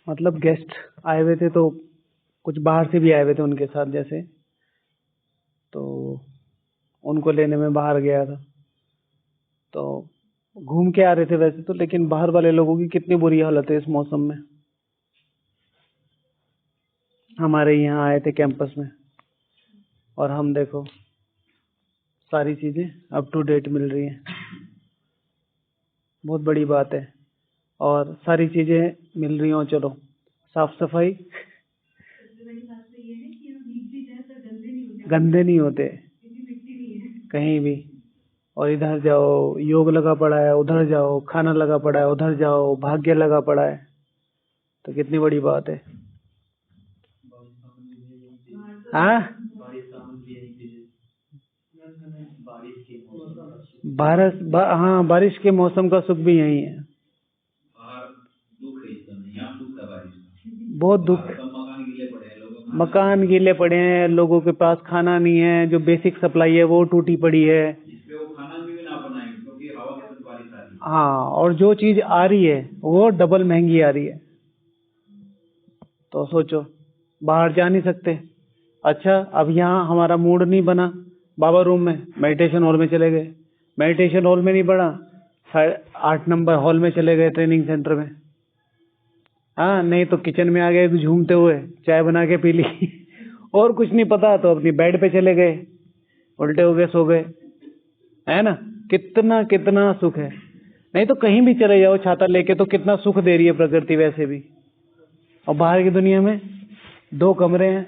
मतलब गेस्ट आए हुए थे तो कुछ बाहर से भी आए हुए थे उनके साथ जैसे, तो उनको लेने में बाहर गया था। तो घूम के आ रहे थे वैसे तो, लेकिन बाहर वाले लोगों की कितनी बुरी हालत है इस मौसम में। हमारे यहाँ आए थे कैंपस में, और हम देखो सारी चीजें अप टू डेट मिल रही हैं, बहुत बड़ी बात है। और सारी चीजें मिल रही हो, चलो साफ सफाई, गंदे नहीं होते कहीं भी। और इधर जाओ योग लगा पड़ा है, उधर जाओ खाना लगा पड़ा है, उधर जाओ भाग्य लगा पड़ा है, तो कितनी बड़ी बात है। हाँ हाँ, बारिश के मौसम का सुख भी यही है। बहुत दुख, मकान गीले पड़े हैं, लोगों के पास खाना नहीं है, जो बेसिक सप्लाई है वो टूटी पड़ी है। हाँ, और जो चीज आ रही है वो डबल महंगी आ रही है। तो सोचो, बाहर जा नहीं सकते। अच्छा, अब यहाँ हमारा मूड नहीं बना, बाबा रूम में मेडिटेशन हॉल में चले गए, मेडिटेशन हॉल में नहीं बढ़ा, 8 नंबर हॉल में चले गए, ट्रेनिंग सेंटर में। हाँ, नहीं तो किचन में आ गए झूमते हुए, चाय बना के पी ली और कुछ नहीं पता तो अपनी बेड पे चले गए, उल्टे हो गए, सो गए, है ना। कितना कितना सुख है। नहीं तो कहीं भी चले जाओ छाता लेके, तो कितना सुख दे रही है प्रकृति वैसे भी। और बाहर की दुनिया में 2 कमरे हैं,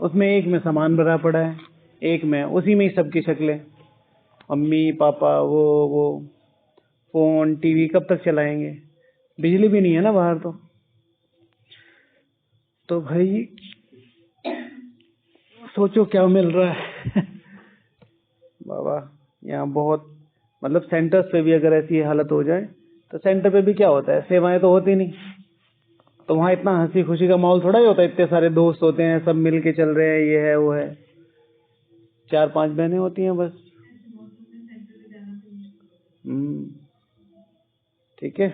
उसमें एक में सामान भरा पड़ा है, एक में उसी में ही सबकी शक्लें, मम्मी पापा, वो फोन टीवी कब तक चलाएंगे। बिजली भी नहीं है ना बाहर तो भाई सोचो क्या मिल रहा है बाबा, यहाँ बहुत, मतलब सेंटर्स पे भी अगर ऐसी हालत हो जाए तो सेंटर पे भी क्या होता है, सेवाएं तो होती नहीं। तो वहाँ इतना हंसी खुशी का माहौल थोड़ा ही होता है, इतने सारे दोस्त होते हैं, सब मिल के चल रहे हैं, ये है वो है। 4-5 बहनें होती हैं बस। ठीक है,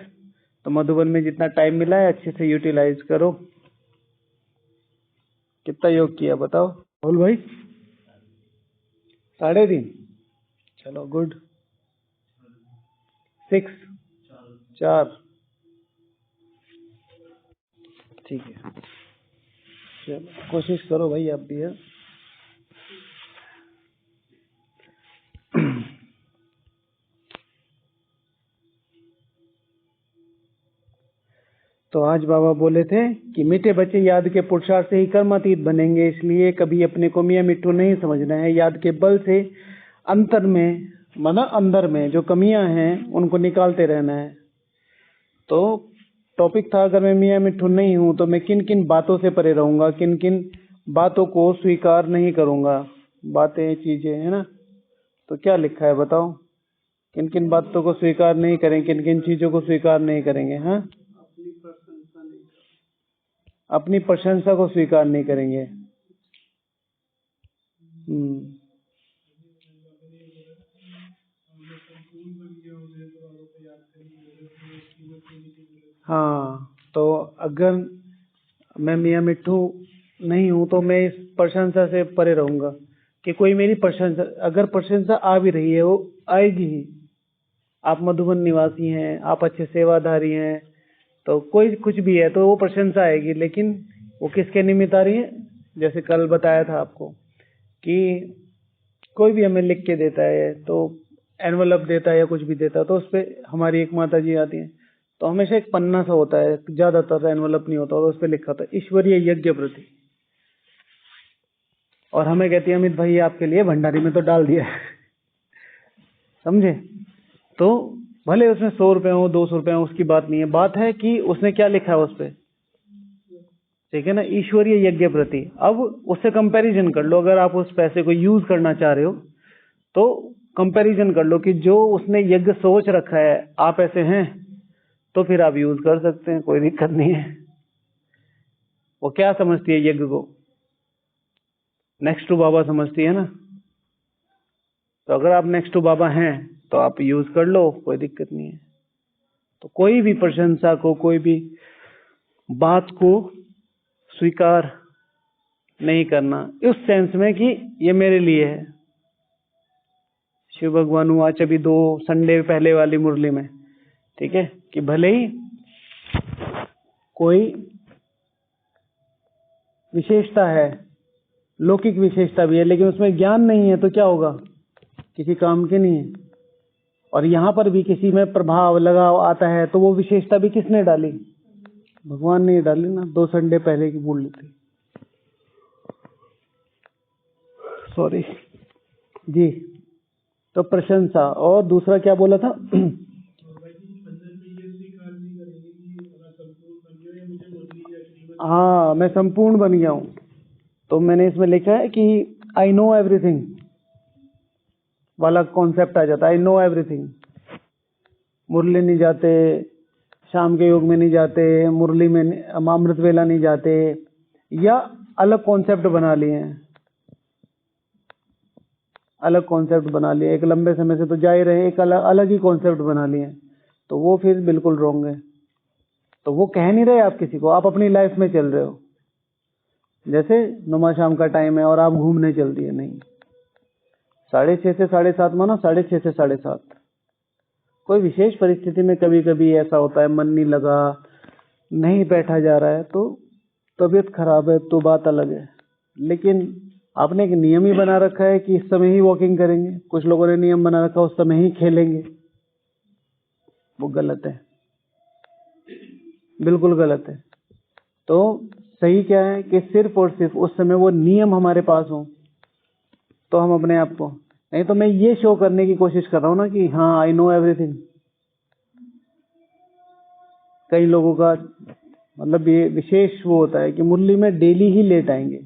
तो मधुबन में जितना टाइम मिला है अच्छे से यूटिलाइज करो। कितना योग किया बताओ राहुल भाई? 3.5। चलो गुड। 6, 4, ठीक है। चलो कोशिश करो भाई आप भी। है तो आज बाबा बोले थे कि मीठे बच्चे याद के पुरुषार्थ से ही कर्मातीत बनेंगे, इसलिए कभी अपने को मियाँ मिट्टू नहीं समझना है। याद के बल से अंतर में, मतलब अंदर में जो कमियां हैं उनको निकालते रहना है। तो टॉपिक था, अगर मैं मियाँ मिट्टू नहीं हूं तो मैं किन किन बातों से परे रहूंगा, किन किन बातों को स्वीकार नहीं करूंगा। बातें चीजें है ना, तो क्या लिखा है बताओ? किन किन बातों को स्वीकार नहीं करें, किन किन चीजों को स्वीकार नहीं करेंगे? हाँ, अपनी प्रशंसा को स्वीकार नहीं करेंगे। हाँ, तो अगर मैं मियाँ मिट्टू नहीं हूं तो मैं इस प्रशंसा से परे रहूंगा कि कोई मेरी प्रशंसा, अगर प्रशंसा आ भी रही है वो आएगी ही। आप मधुबन निवासी हैं, आप अच्छे सेवाधारी हैं, तो कोई कुछ भी है तो वो प्रशंसा आएगी, लेकिन वो किसके निमित्त आ रही है? जैसे कल बताया था आपको कि कोई भी हमें लिख के देता है, तो एनवलप देता है या कुछ भी देता है, तो उस पर हमारी एक माता जी आती हैं, तो हमेशा एक पन्ना सा होता है, ज्यादातर एनवलप नहीं होता, और उस पर लिखा होता है ईश्वरीय यज्ञ प्रति। और हमें कहती है अमित भाई आपके लिए भंडारी में तो डाल दिया है समझे? तो भले उसमें 100 रुपए हो, 200 रुपए हो, उसकी बात नहीं है, बात है कि उसने क्या लिखा है उस पर। ठीक है ना, ईश्वरीय यज्ञ प्रति। अब उससे कंपैरिजन कर लो, अगर आप उस पैसे को यूज करना चाह रहे हो तो कंपैरिजन कर लो कि जो उसने यज्ञ सोच रखा है आप ऐसे हैं, तो फिर आप यूज कर सकते हैं, कोई दिक्कत नहीं है। वो क्या समझती है यज्ञ को? नेक्स्ट टू बाबा समझती है ना। तो अगर आप नेक्स्ट टू बाबा हैं तो आप यूज कर लो, कोई दिक्कत नहीं है। तो कोई भी प्रशंसा को, कोई भी बात को स्वीकार नहीं करना, उस सेंस में कि ये मेरे लिए है। शिव भगवान वाच अभी 2 संडे पहले वाली मुरली में, ठीक है, कि भले ही कोई विशेषता है, लौकिक विशेषता भी है, लेकिन उसमें ज्ञान नहीं है तो क्या होगा, किसी काम के नहीं है। और यहां पर भी किसी में प्रभाव लगाव आता है तो वो विशेषता भी किसने डाली, भगवान ने डाली ना। 2 संडे पहले की बोल ली थी, सॉरी जी। तो प्रशंसा, और दूसरा क्या बोला था? हाँ, मैं संपूर्ण बन गया हूं, तो मैंने इसमें लिखा है कि आई नो एवरीथिंग वाला कॉन्सेप्ट आ जाता है। आई नो एवरीथिंग, मुरली नहीं जाते, शाम के योग में नहीं जाते, मुरली में अमृत वेला नहीं जाते, या अलग कॉन्सेप्ट बना लिए हैं, अलग कॉन्सेप्ट बना लिए। एक लंबे समय से तो जा ही रहे, एक अलग ही कॉन्सेप्ट बना लिए, तो वो फिर बिल्कुल रॉन्ग है। तो वो कह नहीं रहे आप किसी को, आप अपनी लाइफ में चल रहे हो। जैसे नुमा शाम का टाइम है और आप घूमने चल दिए, नहीं, 6:30 से 7:30 मानो 6:30 से 7:30। कोई विशेष परिस्थिति में कभी कभी ऐसा होता है, मन नहीं लगा, नहीं बैठा जा रहा है, तो तबीयत खराब है तो बात अलग है। लेकिन आपने एक नियम ही बना रखा है कि इस समय ही वॉकिंग करेंगे, कुछ लोगों ने नियम बना रखा है उस समय ही खेलेंगे, वो गलत है, बिल्कुल गलत है। तो सही क्या है कि सिर्फ और सिर्फ उस समय वो नियम हमारे पास हो तो हम अपने आप को, नहीं तो मैं ये शो करने की कोशिश कर रहा हूं ना कि हाँ आई नो एवरीथिंग। कई लोगों का मतलब ये विशेष वो होता है कि मुरली में डेली ही लेट आएंगे,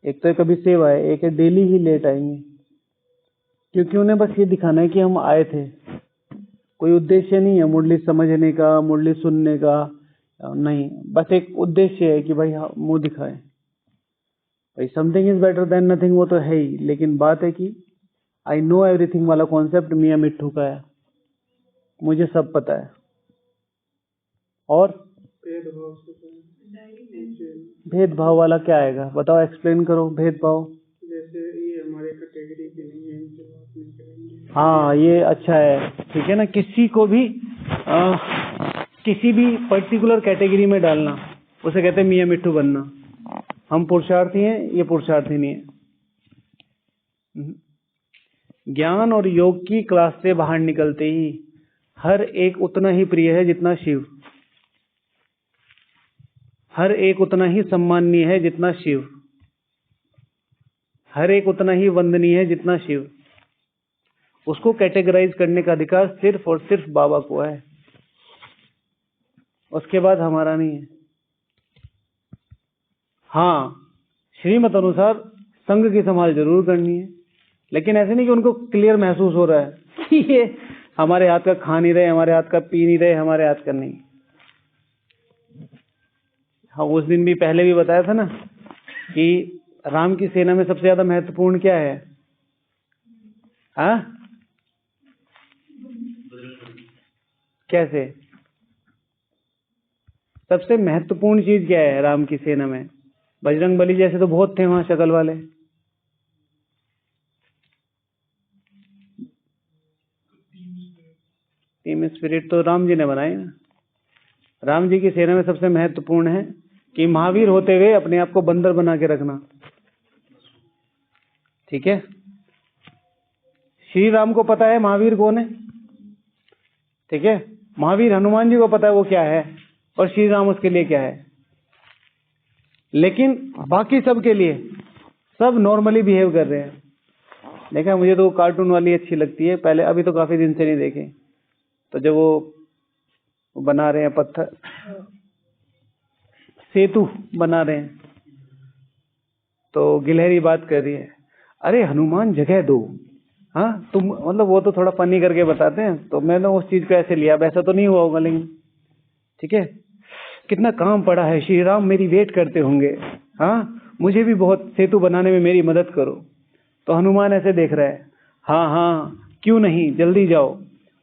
एक तो कभी सेवा है, एक है डेली ही लेट आएंगे, क्योंकि उन्हें बस ये दिखाना है कि हम आए थे। कोई उद्देश्य नहीं है मुरली समझने का, मुरली सुनने का, नहीं, बस एक उद्देश्य है कि भाई मुंह दिखाए, भाई something is better than nothing, वो तो है ही। लेकिन बात है कि आई नो एवरीथिंग वाला कॉन्सेप्ट मियां मिट्ठू का है, मुझे सब पता है। और भेदभाव वाला क्या आएगा, बताओ, एक्सप्लेन करो भेदभाव। जैसे ये हमारे कैटेगरी के नहीं है, इनसे बात नहीं करेंगे। हाँ, ये अच्छा है, ठीक है ना, किसी को भी किसी भी पर्टिकुलर कैटेगरी में डालना, उसे कहते हैं मियां मिट्ठू बनना। हम पुरुषार्थी हैं, ये पुरुषार्थी नहीं है। ज्ञान और योग की क्लास से बाहर निकलते ही हर एक उतना ही प्रिय है जितना शिव, हर एक उतना ही सम्माननीय है जितना शिव, हर एक उतना ही वंदनीय है जितना शिव। उसको कैटेगराइज करने का अधिकार सिर्फ और सिर्फ बाबा को है, उसके बाद हमारा नहीं है। हाँ, श्रीमत अनुसार संघ की संभाल जरूर करनी है, लेकिन ऐसे नहीं कि उनको क्लियर महसूस हो रहा है कि ये हमारे हाथ का खा नहीं रहे, हमारे हाथ का पी नहीं रहे, हमारे हाथ का नहीं। हाँ, उस दिन भी पहले भी बताया था ना कि राम की सेना में सबसे ज्यादा महत्वपूर्ण क्या है? हाँ, कैसे? सबसे महत्वपूर्ण चीज क्या है राम की सेना में? बजरंग बली जैसे तो बहुत थे वहां शक्ल वाले, टीम स्पिरिट तो राम जी ने बनाई ना। राम जी की सेना में सबसे महत्वपूर्ण है कि महावीर होते हुए अपने आप को बंदर बना के रखना, ठीक है। श्री राम को पता है महावीर कौन है, ठीक है। महावीर हनुमान जी को पता है वो क्या है, और श्री राम उसके लिए क्या है। लेकिन बाकी सब के लिए सब नॉर्मली बिहेव कर रहे हैं। देखा, मुझे तो कार्टून वाली अच्छी लगती है पहले, अभी तो काफी दिन से नहीं देखे। तो जब वो बना रहे हैं पत्थर सेतु बना रहे हैं, तो गिलहरी बात कर रही है, अरे हनुमान जगह दो। हाँ, तुम मतलब वो तो थोड़ा फनी करके बताते हैं, तो मैंने उस चीज को ऐसे लिया, वैसा तो नहीं हुआ होगा, लेकिन ठीक है। कितना काम पड़ा है, श्री राम मेरी वेट करते होंगे, हाँ मुझे भी बहुत सेतु बनाने में मेरी मदद करो। तो हनुमान ऐसे देख रहा है, हाँ हाँ क्यों नहीं, जल्दी जाओ।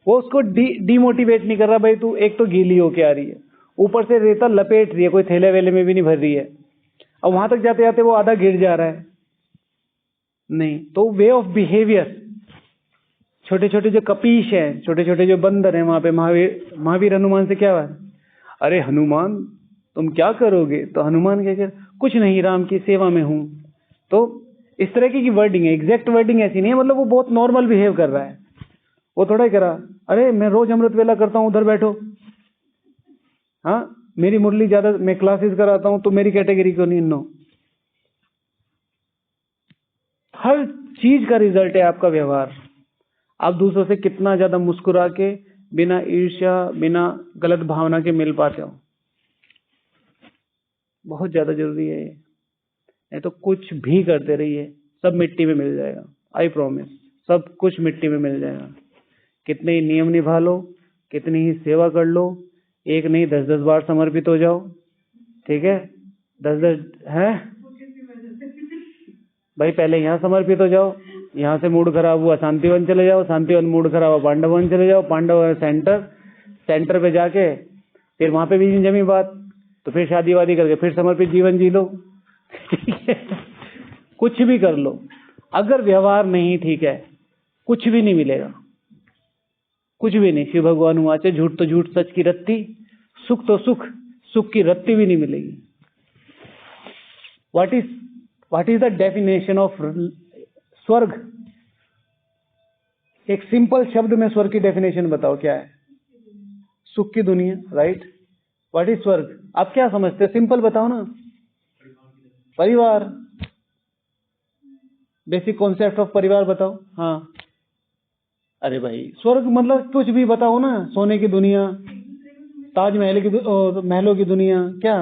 वो उसको डीमोटिवेट नहीं कर रहा, भाई तू एक तो गीली होके आ रही है, ऊपर से रेता लपेट रही है, कोई थैले वेले में भी नहीं भर रही है। अब वहां तक जाते जाते वो आधा गिर जा रहा है। नहीं, तो वे ऑफ बिहेवियर, छोटे छोटे जो कपीश हैं, छोटे छोटे जो बंदर हैं वहां पे, महावीर हनुमान से क्या हुआ, अरे हनुमान तुम क्या करोगे? तो हनुमान क्या कह, कुछ नहीं, राम की सेवा में हूं। तो इस तरह की वर्डिंग है, एग्जैक्ट वर्डिंग ऐसी नहीं है, मतलब वो बहुत नॉर्मल बिहेव कर रहा है। वो थोड़ा ही करा, अरे मैं रोज अमृत वेला करता हूं, उधर बैठो। हाँ, मेरी मुरली ज्यादा, मैं क्लासेस कराता हूं, तो मेरी कैटेगरी क्यों नहीं? नो, हर चीज का रिजल्ट है आपका व्यवहार। आप दूसरों से कितना ज्यादा मुस्कुरा के, बिना ईर्ष्या, बिना गलत भावना के मिल पाते हो, बहुत ज्यादा जरूरी है ये। नहीं तो कुछ भी करते रहिए, सब मिट्टी में मिल जाएगा। आई प्रॉमिस, सब कुछ मिट्टी में मिल जाएगा। कितने ही नियम निभा लो, कितनी ही सेवा कर लो, एक नहीं 10-10 बार समर्पित हो जाओ, ठीक है? 10-10 है भाई, पहले यहाँ समर्पित हो जाओ, यहाँ से मूड खराब हुआ शांतिवन चले जाओ, शांतिवन मूड खराब हुआ पांडवन चले जाओ, पांडव सेंटर पे जाके फिर वहां पे भी नहीं जमी बात, तो फिर शादी वादी करके फिर समर्पित जीवन जी लो। कुछ भी कर लो, अगर व्यवहार नहीं ठीक है, कुछ भी नहीं मिलेगा, कुछ भी नहीं। शिव भगवान वाचे, झूठ तो झूठ सच की रत्ती, सुख तो सुख, सुख की रत्ती भी नहीं मिलेगी। What is the definition of स्वर्ग? एक सिंपल शब्द में स्वर्ग की डेफिनेशन बताओ, क्या है? सुख की दुनिया, राइट? व्हाट इज स्वर्ग? आप क्या समझते हैं? सिंपल बताओ ना। परिवार, बेसिक कॉन्सेप्ट ऑफ परिवार बताओ। हाँ, अरे भाई स्वर्ग मतलब कुछ भी बताओ ना, सोने की दुनिया, ताजमहल की महलों की दुनिया, क्या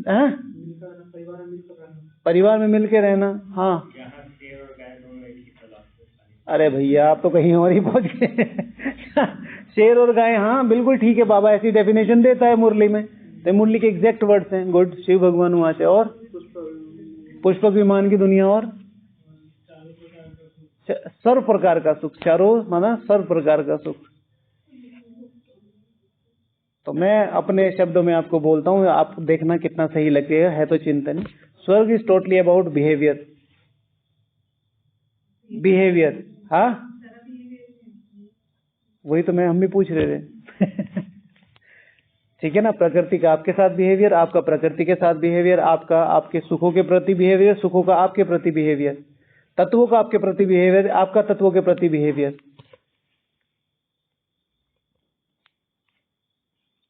है? परिवार में मिलके रहना। हाँ, अरे भैया आप तो कहीं और ही पहुंच गए। शेर और गाय, हाँ बिल्कुल ठीक है, बाबा ऐसी डेफिनेशन देता है मुरली में, तो मुरली के एग्जैक्ट वर्ड्स हैं। गुड, शिव भगवान वहां से। और पुष्पक विमान की दुनिया, और सर्व प्रकार का सुख, चारों माना सर्व प्रकार का सुख। तो मैं अपने शब्दों में आपको बोलता हूँ, आप देखना कितना सही लगेगा, है तो चिंतन। स्वर्ग is totally about behaviour. Behaviour, हाँ वही तो हम भी पूछ रहे थे। ठीक है ना, प्रकृति का आपके साथ बिहेवियर, आपका प्रकृति के साथ बिहेवियर, आपका आपके सुखों के प्रति बिहेवियर, सुखों का आपके प्रति बिहेवियर, तत्वों का आपके प्रति बिहेवियर, आपका तत्वों के प्रति बिहेवियर।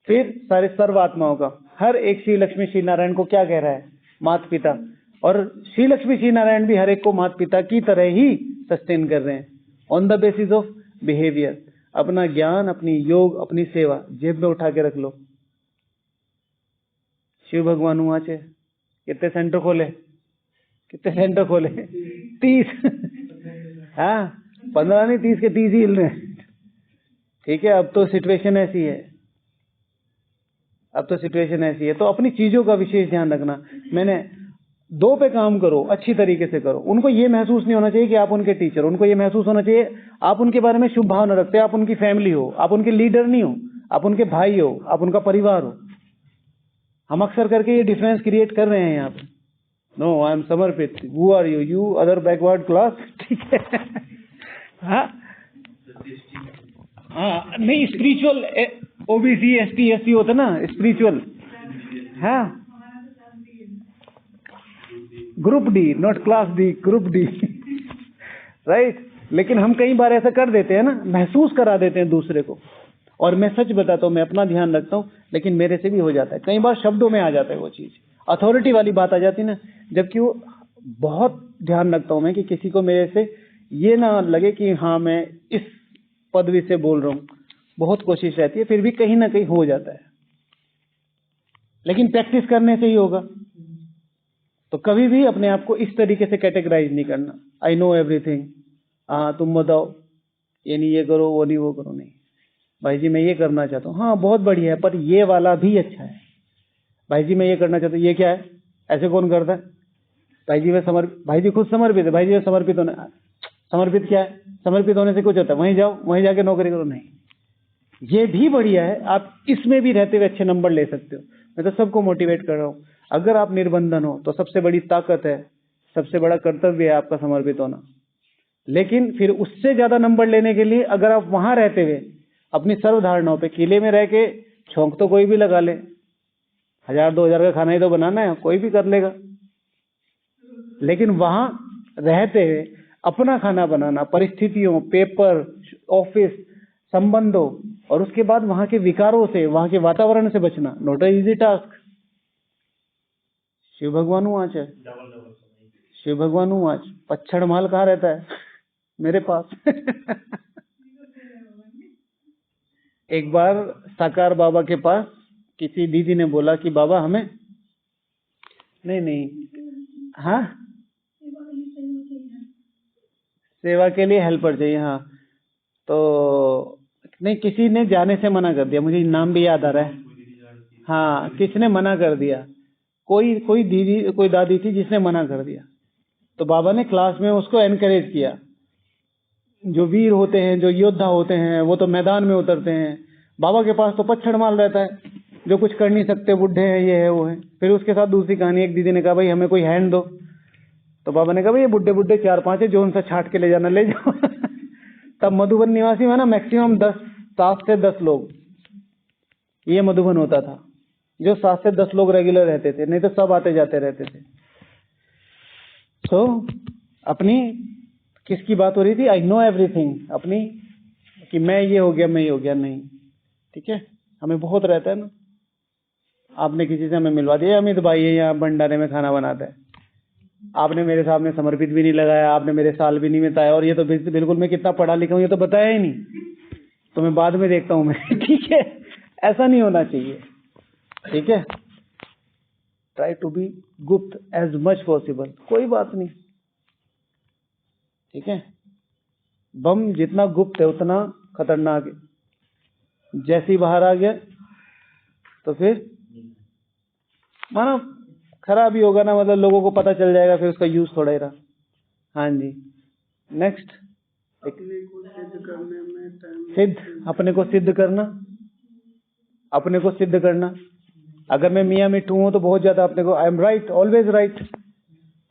फिर सारे सर्वात्माओं का, हर एक श्री लक्ष्मी श्री नारायण को क्या कह रहा है? माता पिता। और श्री लक्ष्मी श्री नारायण भी हर एक को माता पिता की तरह ही सस्टेन कर रहे हैं, on the basis of behaviour. अपना ज्ञान, अपनी योग, अपनी सेवा जेब में उठा के रख लो। शिव भगवान हुआ चे कितने सेंटर खोले? कितने सेंटर खोले? 30। हाँ, 15 नहीं, 30 के 30 ही हिल रहे हैं। ठीक है, अब तो सिचुएशन ऐसी है, तो अपनी चीजों का विशेष ध्यान रखना। मैंने 2 पे काम करो, अच्छी तरीके से करो। उनको ये महसूस नहीं होना चाहिए कि आप उनके टीचर, उनको ये महसूस होना चाहिए आप उनके बारे में शुभ भावना रखते हो, आप उनकी फैमिली हो, आप उनके लीडर नहीं हो, आप उनके भाई हो, आप उनका परिवार हो। हम अक्सर करके ये डिफरेंस क्रिएट कर रहे हैं यहाँ पे। No, I am Samarpit, who are you, you other backward class. ठीक है, हाँ हाँ, नहीं स्पिरिचुअल, ओबीसी एसटी एससी होता ना स्पिरिचुअल। हाँ, group D, not class D, group D. Right, लेकिन हम कई बार ऐसा कर देते हैं ना, महसूस करा देते हैं दूसरे को। और मैं सच बताता हूँ, मैं अपना ध्यान रखता हूँ, लेकिन मेरे से भी हो जाता है कई बार, शब्दों में आ जाता है वो चीज, अथॉरिटी वाली बात आ जाती है ना। जबकि वो बहुत ध्यान रखता हूँ मैं कि किसी को मेरे से ये ना लगे कि हाँ मैं इस पदवी से बोल रहा हूँ। बहुत कोशिश रहती है, फिर भी कहीं ना कहीं हो जाता है, लेकिन प्रैक्टिस करने से ही होगा। तो कभी भी अपने आप को इस तरीके से कैटेगराइज नहीं करना, आई नो एवरीथिंग, हाँ तुम बताओ, ये नहीं ये करो, वो नहीं वो करो। नहीं भाई जी मैं ये करना चाहता हूँ, हाँ बहुत बढ़िया है, पर ये वाला भी अच्छा है। भाई जी मैं ये करना चाहता हूँ, ये क्या है? ऐसे कौन करता है? भाई जी भाई जी खुद समर्पित है, भाई जी समर्पित होने, समर्पित क्या है? समर्पित होने से कुछ होता है, वहीं जाओ, वहीं जाके नौकरी करो। नहीं, ये भी बढ़िया है, आप इसमें भी रहते हुए अच्छे नंबर ले सकते हो। मैं तो सबको मोटिवेट कर रहा हूँ। अगर आप निर्बंधन हो तो सबसे बड़ी ताकत है, सबसे बड़ा कर्तव्य है आपका समर्पित होना। लेकिन फिर उससे ज्यादा नंबर लेने के लिए अगर आप वहां रहते हुए अपनी सर्वधारणाओं पे, किले में रह के छौंक तो कोई भी लगा ले, 1000-2000 का खाना ही तो बनाना है, कोई भी कर लेगा। लेकिन वहां रहते हुए अपना खाना बनाना, परिस्थितियों, पेपर, ऑफिस, संबंधों और उसके बाद वहां के विकारों से, वहां के वातावरण से बचना, not a easy task. Shiv भगवान आज है, शिव भगवान आज पच्छड़ माल कहाँ रहता है? मेरे पास। एक बार साकार बाबा के पास किसी दीदी ने बोला कि बाबा हमें नहीं, हाँ, सेवा के लिए हेल्पर चाहिए, हाँ। तो नहीं, किसी ने जाने से मना कर दिया, मुझे नाम भी याद आ रहा है। हाँ, किसने मना कर दिया? कोई दीदी, कोई दादी थी जिसने मना कर दिया। तो बाबा ने क्लास में उसको एनकरेज किया। जो वीर होते हैं, जो योद्धा होते हैं, वो तो मैदान में उतरते हैं। बाबा के पास तो पच्छड़ माल रहता है, जो कुछ कर नहीं सकते, बुढ़े हैं, ये है वो है। फिर उसके साथ दूसरी कहानी, एक दीदी ने कहा भाई हमें कोई हैंड दो। तो बाबा ने कहा भाई ये बुढ़े बुढ़े 4-5 है, जो उनसे छाट के ले जाना ले जाओ। तब मधुबन निवासी में ना मैक्सिमम 7 से 10 लोग, ये मधुबन होता था, जो 7 से 10 लोग रेगुलर रहते थे, नहीं तो सब आते जाते रहते थे। तो अपनी किसकी बात हो रही थी? आई नो एवरीथिंग, अपनी कि मैं ये हो गया, मैं ये हो गया, नहीं। ठीक है, हमें बहुत रहता है ना। आपने किसी से हमें मिलवा दिया, अमित भाई है यहाँ भंडारे में खाना बनाता है, आपने मेरे सामने समर्पित भी नहीं लगाया, आपने मेरे साल भी नहीं बताया, और ये तो बिल्कुल मैं कितना पढ़ा लिखा हूँ ये तो बताया ही नहीं, तो मैं बाद में देखता हूँ मैं। ठीक है, ऐसा नहीं होना चाहिए। ठीक है, ट्राई टू बी गुप्त एज मच पॉसिबल, कोई बात नहीं। ठीक है, बम जितना गुप्त है उतना खतरनाक है। जैसे ही बाहर आ गया तो फिर मानो खराब ही होगा ना, मतलब लोगों को पता चल जाएगा, फिर उसका यूज थोड़ा ही रहा। हाँ जी, नेक्स्ट। अपने को सिद्ध करने में सिद्ध, अपने को सिद्ध करना, अपने को सिद्ध करना। अगर मैं मियाँ मिट्ठू हूं तो बहुत ज्यादा अपने को, I am right, always right,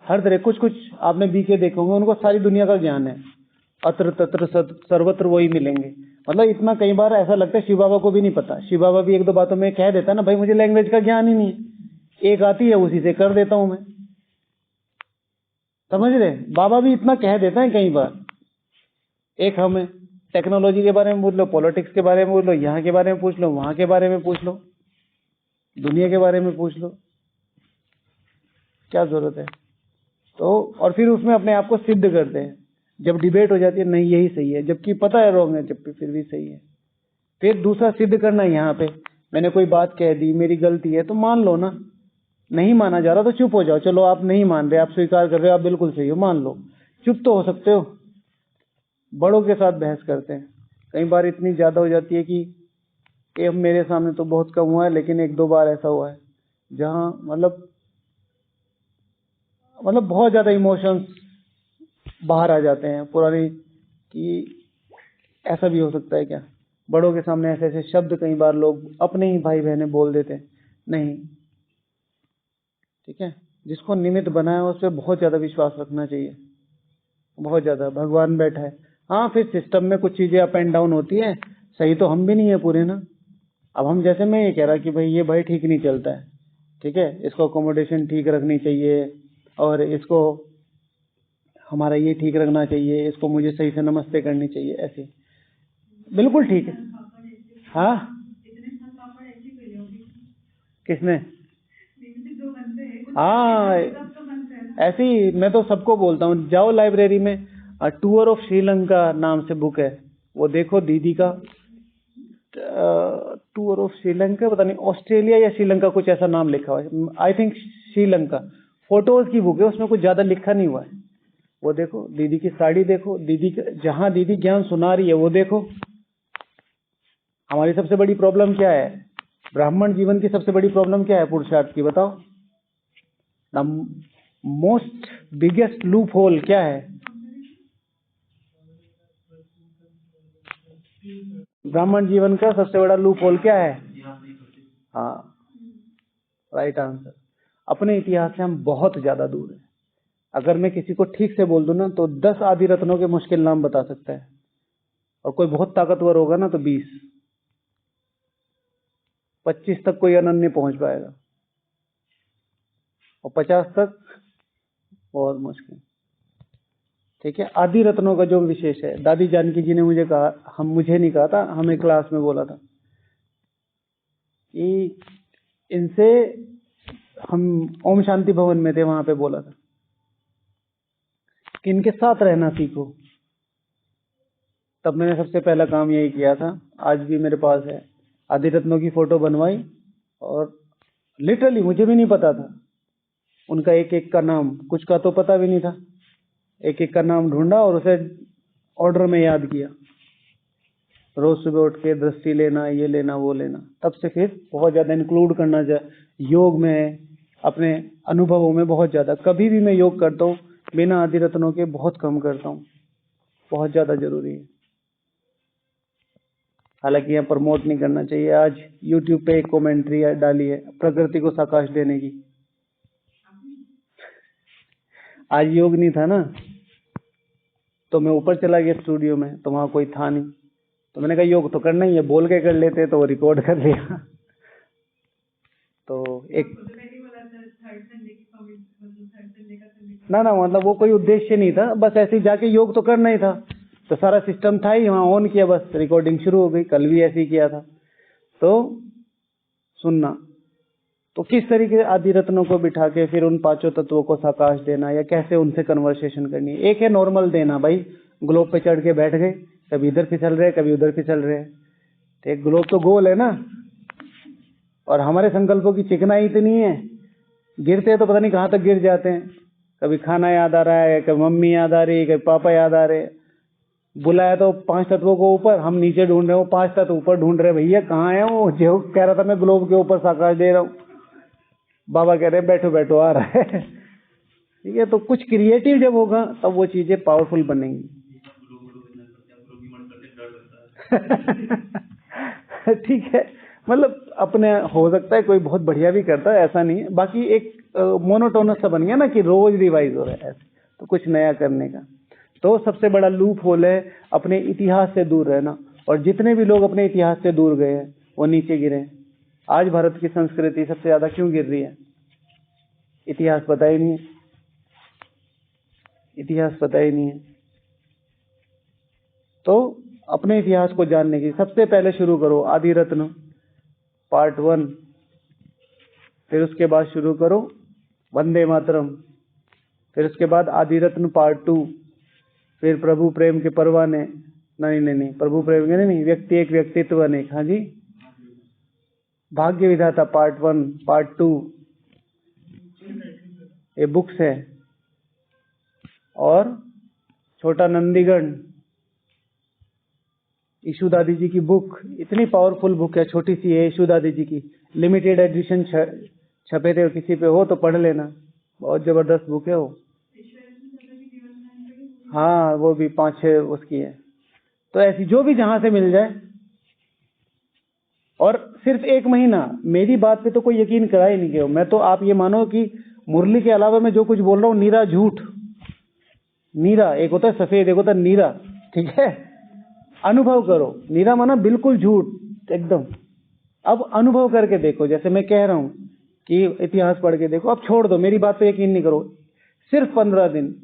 हर तरह। कुछ आपने बीके देखे होंगे, उनको सारी दुनिया का ज्ञान है, अत्र तत्र सर्वत्र वही मिलेंगे। मतलब इतना कई बार ऐसा लगता है शिव बाबा को भी नहीं पता। शिव बाबा भी 1-2 बातों में कह देता है ना, भाई मुझे लैंग्वेज का ज्ञान ही नहीं है, एक आती है उसी से कर देता हूं मैं। समझ रहे? बाबा भी इतना कह देता है कई बार। एक हमें टेक्नोलॉजी के बारे में पूछ लो, पॉलिटिक्स के बारे में पूछ लो, यहाँ के बारे में पूछ लो, वहां के बारे में पूछ लो, दुनिया के बारे में पूछ लो, क्या जरूरत है? तो और फिर उसमें अपने आप को सिद्ध करते हैं। जब डिबेट हो जाती है, नहीं यही सही है, जबकि पता है रॉन्ग है, जबकि फिर भी सही है। फिर दूसरा सिद्ध करना, यहाँ पे मैंने कोई बात कह दी, मेरी गलती है, तो मान लो ना। नहीं माना जा रहा तो चुप हो जाओ, चलो आप नहीं मान रहे, आप स्वीकार कर रहे हो, आप बिल्कुल सही हो, मान लो, चुप तो हो सकते हो। बड़ों के साथ बहस करते हैं, कई बार इतनी ज्यादा हो जाती है कि ये मेरे सामने तो बहुत कम हुआ है, लेकिन 1-2 बार ऐसा हुआ है जहां मतलब बहुत ज्यादा इमोशंस बाहर आ जाते हैं पुरानी, कि ऐसा भी हो सकता है क्या? बड़ों के सामने ऐसे ऐसे शब्द कई बार लोग अपने ही भाई बहनें बोल देते हैं। नहीं, ठीक है, जिसको निमित्त बनाया उस पर बहुत ज्यादा विश्वास रखना चाहिए, बहुत ज्यादा। भगवान बैठा है, हाँ, फिर सिस्टम में कुछ चीजें अप एंड डाउन होती है, सही तो हम भी नहीं है पूरे ना। अब हम, जैसे मैं ये कह रहा कि भाई ये भाई ठीक नहीं चलता है, ठीक है, इसको अकोमोडेशन ठीक रखनी चाहिए, और इसको हमारा ये ठीक रखना चाहिए, इसको मुझे सही से नमस्ते करनी चाहिए, ऐसे बिल्कुल ठीक है। हाँ, किसने? हाँ, ऐसे ही मैं तो सबको बोलता हूँ, जाओ लाइब्रेरी में, टूर ऑफ श्रीलंका नाम से बुक है, वो देखो दीदी का। टूर ऑफ श्रीलंका, पता नहीं ऑस्ट्रेलिया या श्रीलंका, कुछ ऐसा नाम लिखा हुआ है, आई थिंक श्रीलंका। फोटोज की बुक है, उसमें कुछ ज्यादा लिखा नहीं हुआ है। वो देखो, दीदी की साड़ी देखो, दीदी जहां दीदी ज्ञान सुना रही है वो देखो। हमारी सबसे बड़ी प्रॉब्लम क्या है? ब्राह्मण जीवन की सबसे बड़ी प्रॉब्लम क्या है पुरुषार्थ की, बताओ? The most biggest loop hole क्या है? ब्राह्मण जीवन का सबसे बड़ा लूप होल क्या है? हाँ, राइट आंसर। अपने इतिहास से हम बहुत ज्यादा दूर हैं। अगर मैं किसी को ठीक से बोल दूं ना तो 10 आदि रत्नों के मुश्किल नाम बता सकता है, और कोई बहुत ताकतवर होगा ना तो 20, 25 तक कोई अनन्य पहुंच पाएगा, और 50 तक बहुत मुश्किल। ठीक है, आदि रत्नों का जो विशेष है, दादी जानकी जी ने मुझे कहा, मुझे नहीं कहा था, हमें क्लास में बोला था कि इनसे, हम ओम शांति भवन में थे, वहां पे बोला था कि इनके साथ रहना सीखो। तब मैंने सबसे पहला काम यही किया था, आज भी मेरे पास है, आदि रत्नों की फोटो बनवाई, और लिटरली मुझे भी नहीं पता था उनका एक एक का नाम, कुछ का तो पता भी नहीं था, एक एक का नाम ढूंढा और उसे ऑर्डर में याद किया। रोज सुबह उठ के दृष्टि लेना, ये लेना, वो लेना। तब से फिर बहुत ज्यादा इंक्लूड करना योग में, अपने अनुभवों में बहुत ज्यादा। कभी भी मैं योग करता हूँ बिना आदि रत्नों के बहुत कम करता हूँ, बहुत ज्यादा जरूरी है। हालांकि यहाँ प्रमोट नहीं करना चाहिए। आज यूट्यूब पे एक कमेंट्री डाली है प्रकृति को साकाश देने की। आज योग नहीं था ना, तो मैं ऊपर चला गया स्टूडियो में, तो वहां कोई था नहीं, तो मैंने कहा योग तो करना ही है, बोल के कर लेते, तो वो रिकॉर्ड कर लिया। तो एक ना मतलब वो कोई उद्देश्य नहीं था, बस ऐसे ही जाके योग तो करना ही था, तो सारा सिस्टम था ही, वहां ऑन किया, बस रिकॉर्डिंग शुरू हो गई। कल भी ऐसे ही किया था। तो सुनना, तो किस तरीके से आदि रत्नों को बिठा के फिर उन पांचों तत्वों को साकाश देना, या कैसे उनसे कन्वर्सेशन करनी है। एक है नॉर्मल देना, भाई ग्लोब पे चढ़ के बैठ गए, कभी इधर फिसल रहे, कभी उधर फिसल रहे। तो एक ग्लोब तो गोल है ना, और हमारे संकल्पों की चिकनाई इतनी है, गिरते हैं तो पता नहीं कहां तक गिर जाते हैं। कभी खाना याद आ रहा है, कभी मम्मी याद आ रही है, कभी पापा याद आ रहे हैं। बुलाया तो 5 तत्वों को ऊपर, हम नीचे ढूंढ रहे हो, 5 तत्व ऊपर ढूंढ रहे, भैया कहाँ है वो? जो कह रहा था मैं ग्लोब के ऊपर साकाश दे रहा हूँ, बाबा कह रहे हैं बैठो बैठो आ रहा है। ठीक है, तो कुछ क्रिएटिव जब होगा तब वो चीजें पावरफुल बनेंगी। ठीक है, मतलब अपने हो सकता है कोई बहुत बढ़िया भी करता है, ऐसा नहीं है। बाकी एक मोनोटोनस सा बन गया ना कि रोज रिवाइज हो रहा है, ऐसे तो कुछ नया करने का। तो सबसे बड़ा लूप होल है अपने इतिहास से दूर रहना, और जितने भी लोग अपने इतिहास से दूर गए हैं वो नीचे गिरे हैं। आज भारत की संस्कृति सबसे ज्यादा क्यों गिर रही है? इतिहास पता ही नहीं है, इतिहास पता ही नहीं है। तो अपने इतिहास को जानने की सबसे पहले शुरू करो आदि रत्न पार्ट 1, फिर उसके बाद शुरू करो वंदे मातरम, फिर उसके बाद आदि रत्न पार्ट 2, फिर प्रभु प्रेम के परवाने, नहीं प्रभु प्रेम के नहीं, व्यक्ति एक व्यक्तित्व अनेक, हाँ जी, भाग्य विधाता पार्ट 1 पार्ट 2, ये बुक्स है। और छोटा नंदीगण, ईशु दादी जी की बुक, इतनी पावरफुल बुक है, छोटी सी है, ईशु दादी जी की, लिमिटेड एडिशन छपे थे, किसी पे हो तो पढ़ लेना, बहुत जबरदस्त बुक है वो। हाँ, वो भी 5-6 उसकी है। तो ऐसी जो भी जहां से मिल जाए, और सिर्फ 1 महीना, मेरी बात पे तो कोई यकीन करा ही नहीं गया। मैं तो, आप ये मानो कि मुरली के अलावा मैं जो कुछ बोल रहा हूँ नीरा झूठ, नीरा एक होता है सफेद, एक होता है नीरा, ठीक है? अनुभव करो, नीरा माना बिल्कुल झूठ एकदम। अब अनुभव करके देखो, जैसे मैं कह रहा हूं कि इतिहास पढ़ के देखो, अब छोड़ दो, मेरी बात पे यकीन नहीं करो, सिर्फ 15 दिन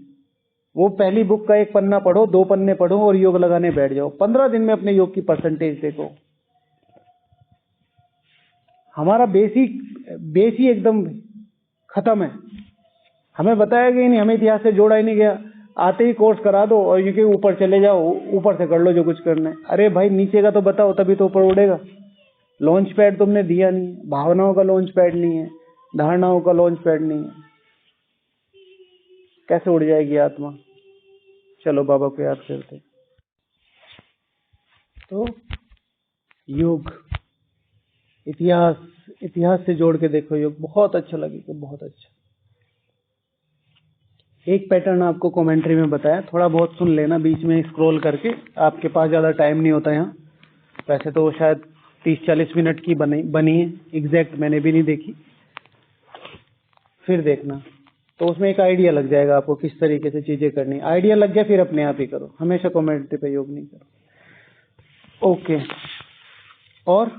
वो पहली बुक का 1 पन्ना पढ़ो, 2 पन्ने पढ़ो और योग लगाने बैठ जाओ। 15 दिन में अपने योग की परसेंटेज देखो। हमारा बेसी एकदम खत्म है, हमें बताया गया ही नहीं, हमें इतिहास से जोड़ा ही नहीं गया। आते ही कोर्स करा दो और ये ऊपर चले जाओ, ऊपर से कर लो जो कुछ करना है। अरे भाई नीचे का तो बताओ, तभी तो ऊपर उड़ेगा। लॉन्च पैड तुमने दिया नहीं, भावनाओं का लॉन्च पैड नहीं है, धारणाओं का लॉन्च पैड नहीं है, कैसे उड़ जाएगी आत्मा? चलो बाबा को याद करते। तो योग, इतिहास से जोड़ के देखो योग, बहुत अच्छा लगेगा, बहुत अच्छा। एक पैटर्न आपको कमेंट्री में बताया, थोड़ा बहुत सुन लेना, बीच में स्क्रॉल करके, आपके पास ज्यादा टाइम नहीं होता यहाँ। वैसे तो वो शायद 30-40 मिनट की बनी है, एग्जैक्ट मैंने भी नहीं देखी, फिर देखना। तो उसमें एक आइडिया लग जाएगा आपको किस तरीके से चीजें करनी। आइडिया लग गया फिर अपने आप ही करो, हमेशा कमेंट पे योग नहीं करो। ओके, और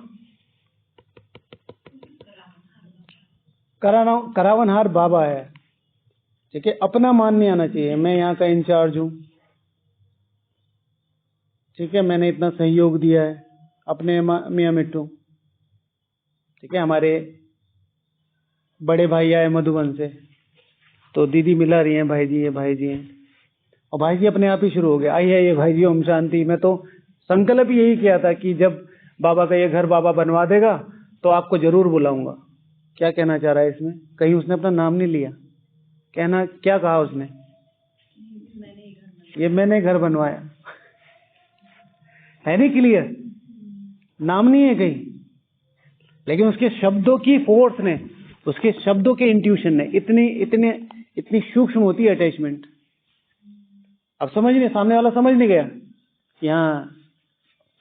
करावनहार बाबा है, ठीक है। अपना मान नहीं आना चाहिए, मैं यहाँ का इंचार्ज हूँ, ठीक है, मैंने इतना सहयोग दिया है, अपने मियाँ मिट्टू, ठीक है। हमारे बड़े भाई आए मधुबन से, तो दीदी मिला रही हैं, भाई जी ये भाई जी हैं, और भाई जी अपने आप ही शुरू हो गया, आइए आइए भाई जी ओम शांति। मैं तो संकल्प यही किया था कि जब बाबा का ये घर बाबा बनवा देगा तो आपको जरूर बुलाऊंगा। क्या कहना चाह रहा है इसमें? कहीं उसने अपना नाम नहीं लिया, कहना क्या कहा उसने? ये मैंने घर बनवाया है, नहीं क्लियर? नाम नहीं है कहीं, लेकिन उसके शब्दों की फोर्स ने, उसके शब्दों के इंट्यूशन ने इतनी सूक्ष्म होती है अटैचमेंट। अब समझ नहीं, सामने वाला समझ नहीं गया, यहाँ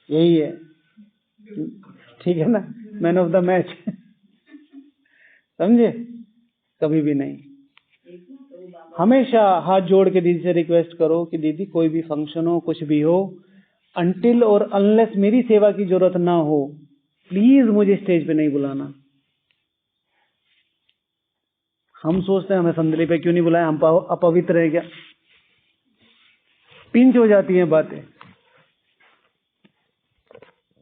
यही है, ठीक है ना, मैन ऑफ द मैच। समझे? कभी भी नहीं। हमेशा हाथ जोड़ के दीदी से रिक्वेस्ट करो कि दीदी कोई भी फंक्शन हो, कुछ भी हो, अनटिल और अनलेस मेरी सेवा की जरूरत ना हो, प्लीज मुझे स्टेज पे नहीं बुलाना। हम सोचते हैं हमें संदली पे क्यों नहीं बुलाया, हम अपवित्र है क्या? पिंच हो जाती हैं बातें।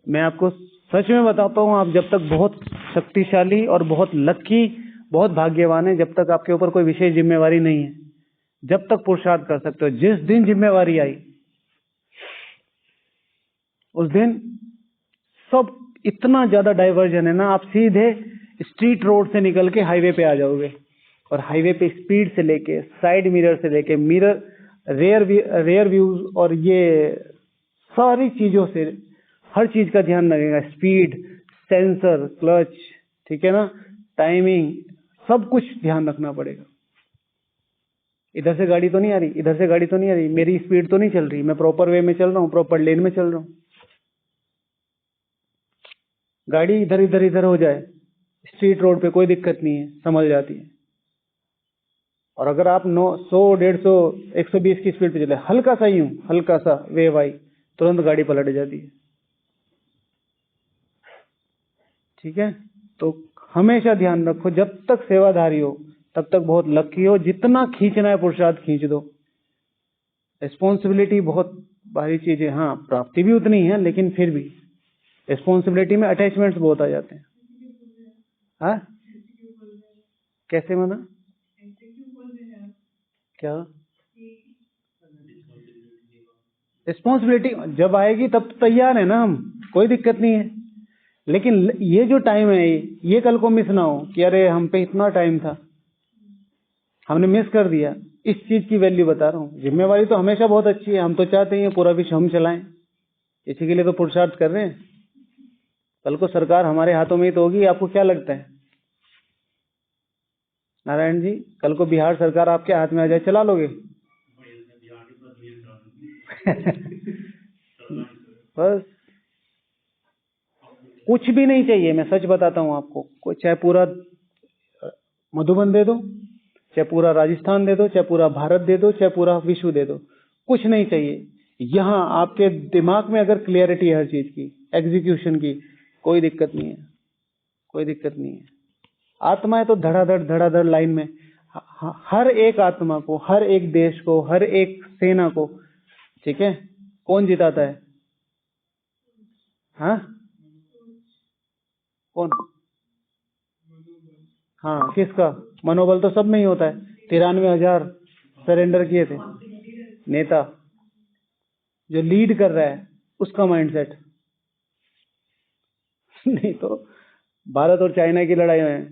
मैं आपको सच में बताता हूं, आप जब तक बहुत शक्तिशाली और बहुत लक्की, बहुत भाग्यवान है, जब तक आपके ऊपर कोई विशेष जिम्मेवारी नहीं है, जब तक पुरुषार्थ कर सकते हो। जिस दिन जिम्मेवारी आई उस दिन सब इतना ज्यादा डाइवर्जन है ना, आप सीधे स्ट्रीट रोड से निकल के हाईवे पे आ जाओगे, और हाईवे पे स्पीड से लेके, साइड मिरर से लेके, मिरर रेयर व्यूज और ये सारी चीजों से हर चीज का ध्यान लगेगा। स्पीड, सेंसर, क्लच, ठीक है ना, टाइमिंग, सब कुछ ध्यान रखना पड़ेगा। इधर से गाड़ी तो नहीं आ रही, इधर से गाड़ी तो नहीं आ रही, मेरी स्पीड तो नहीं चल रही, मैं प्रॉपर वे में चल रहा हूँ, प्रॉपर लेन में चल रहा हूँ। गाड़ी इधर इधर इधर हो जाए स्ट्रीट रोड पे कोई दिक्कत नहीं है, संभल जाती है। और अगर आप 100, 150, 120 की स्पीड पे चले, हल्का सा यूं, हल्का सा वेव आई, तुरंत गाड़ी पलट जाती है, ठीक है। तो हमेशा ध्यान रखो, जब तक सेवाधारी हो तब तक बहुत लकी हो, जितना खींचना है पुरुषार्थ खींच दो। रिस्पॉन्सिबिलिटी बहुत भारी चीज है, हाँ प्राप्ति भी उतनी है, लेकिन फिर भी रिस्पॉन्सिबिलिटी में अटैचमेंट्स बहुत आ जाते हैं। हाँ कैसे माना? क्या रिस्पॉन्सिबिलिटी जब आएगी तब तो तैयार है ना हम, कोई दिक्कत नहीं है। लेकिन ये जो टाइम है, ये कल को मिस ना हो कि अरे हम पे इतना टाइम था, हमने मिस कर दिया। इस चीज की वैल्यू बता रहा हूँ। जिम्मेवारी तो हमेशा बहुत अच्छी है, हम तो चाहते हैं पूरा विश्व हम चलाएं, इसी के लिए तो पुरुषार्थ कर रहे हैं। कल को सरकार हमारे हाथों में ही तो होगी। आपको क्या लगता है नारायण जी, कल को बिहार सरकार आपके हाथ में आ जाए, चला लोगे? बस कुछ भी नहीं चाहिए, मैं सच बताता हूँ आपको। चाहे पूरा मधुबन दे दो, चाहे पूरा राजस्थान दे दो, चाहे पूरा भारत दे दो, चाहे पूरा विश्व दे दो, कुछ नहीं चाहिए। यहाँ आपके दिमाग में अगर क्लियरिटी है हर चीज की, एग्जीक्यूशन की, कोई दिक्कत नहीं है, कोई दिक्कत नहीं है। आत्माएं तो धड़ाधड़ लाइन में, हर एक आत्मा को, हर एक देश को, हर एक सेना को, ठीक है। कौन जिताता है? हाँ कौन? हाँ किसका? मनोबल तो सब में ही होता है। 93,000 सरेंडर किए थे। नेता जो लीड कर रहा है उसका माइंडसेट नहीं तो भारत और चाइना की लड़ाई में